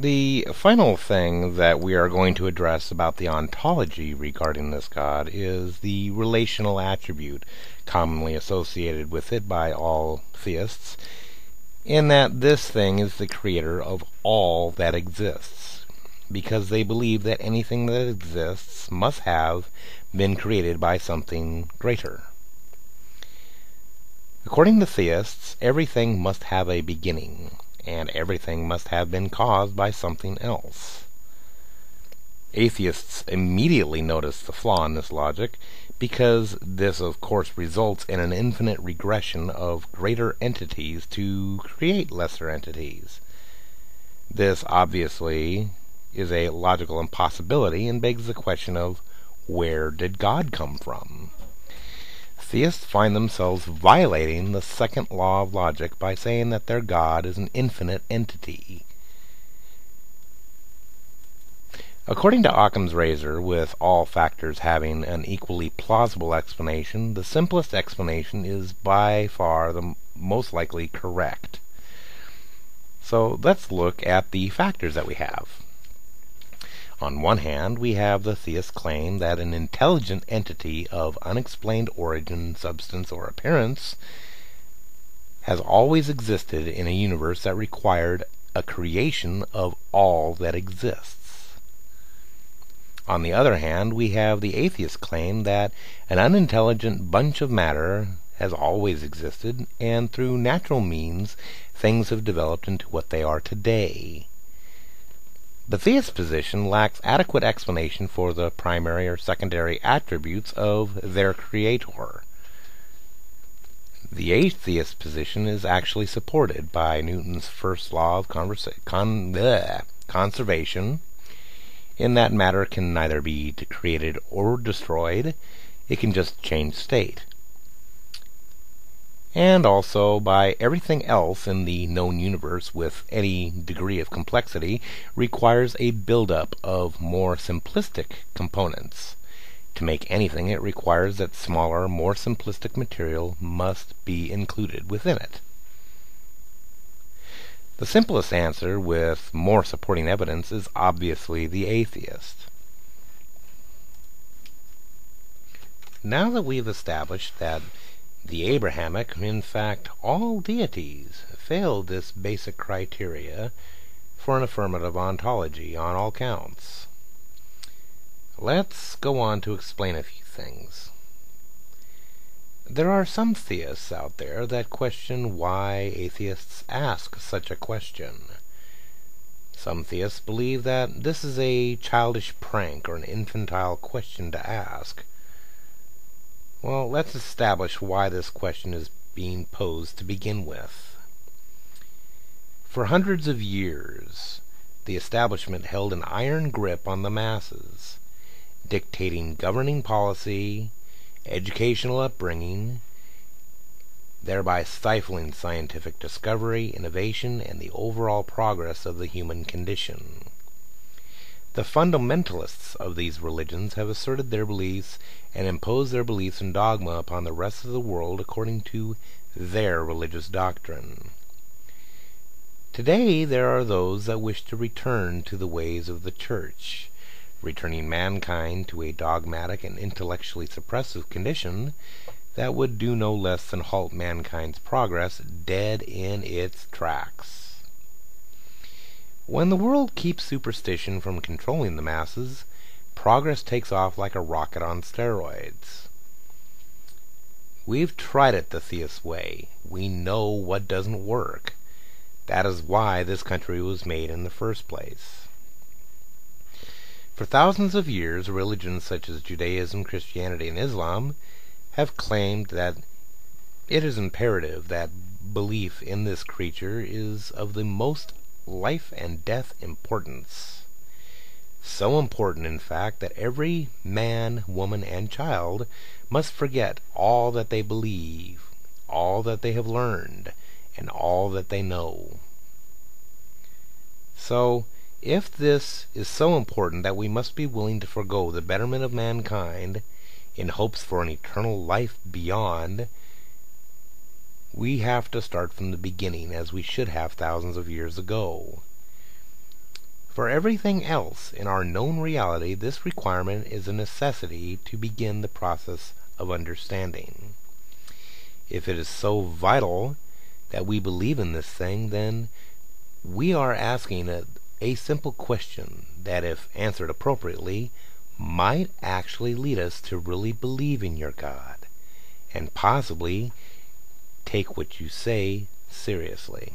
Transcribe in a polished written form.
The final thing that we are going to address about the ontology regarding this God is the relational attribute commonly associated with it by all theists, in that this thing is the creator of all that exists, because they believe that anything that exists must have been created by something greater. According to theists, everything must have a beginning, and everything must have been caused by something else. Atheists immediately notice the flaw in this logic, because this of course results in an infinite regression of greater entities to create lesser entities. This obviously is a logical impossibility and begs the question of, where did God come from? Theists find themselves violating the second law of logic by saying that their God is an infinite entity. According to Occam's razor, with all factors having an equally plausible explanation, the simplest explanation is by far the most likely correct. So let's look at the factors that we have. On one hand, we have the theist claim that an intelligent entity of unexplained origin, substance, or appearance has always existed in a universe that required a creation of all that exists. On the other hand, we have the atheist claim that an unintelligent bunch of matter has always existed, and through natural means things have developed into what they are today. The theist position lacks adequate explanation for the primary or secondary attributes of their creator. The atheist position is actually supported by Newton's first law of conservation, in that matter can neither be created or destroyed, it can just change state. And also by everything else in the known universe with any degree of complexity requires a buildup of more simplistic components. To make anything, it requires that smaller, more simplistic material must be included within it. The simplest answer, with more supporting evidence, is obviously the atheist. Now that we've established that the Abrahamic, in fact all deities, failed this basic criteria for an affirmative ontology on all counts, let's go on to explain a few things. There are some theists out there that question why atheists ask such a question. Some theists believe that this is a childish prank or an infantile question to ask. Well, let's establish why this question is being posed to begin with. For hundreds of years, the establishment held an iron grip on the masses, dictating governing policy, educational upbringing, thereby stifling scientific discovery, innovation, and the overall progress of the human condition. The fundamentalists of these religions have asserted their beliefs and imposed their beliefs and dogma upon the rest of the world according to their religious doctrine. Today there are those that wish to return to the ways of the Church, returning mankind to a dogmatic and intellectually suppressive condition that would do no less than halt mankind's progress dead in its tracks. When the world keeps superstition from controlling the masses, progress takes off like a rocket on steroids. We've tried it the theist way. We know what doesn't work. That is why this country was made in the first place. For thousands of years, religions such as Judaism, Christianity, and Islam have claimed that it is imperative that belief in this creature is of the most life and death importance. So important, in fact, that every man, woman, and child must forget all that they believe, all that they have learned, and all that they know. So, if this is so important that we must be willing to forego the betterment of mankind in hopes for an eternal life beyond, we have to start from the beginning, as we should have thousands of years ago. For everything else in our known reality, this requirement is a necessity to begin the process of understanding. If it is so vital that we believe in this thing, then we are asking a simple question that, if answered appropriately, might actually lead us to really believe in your God, and possibly take what you say seriously.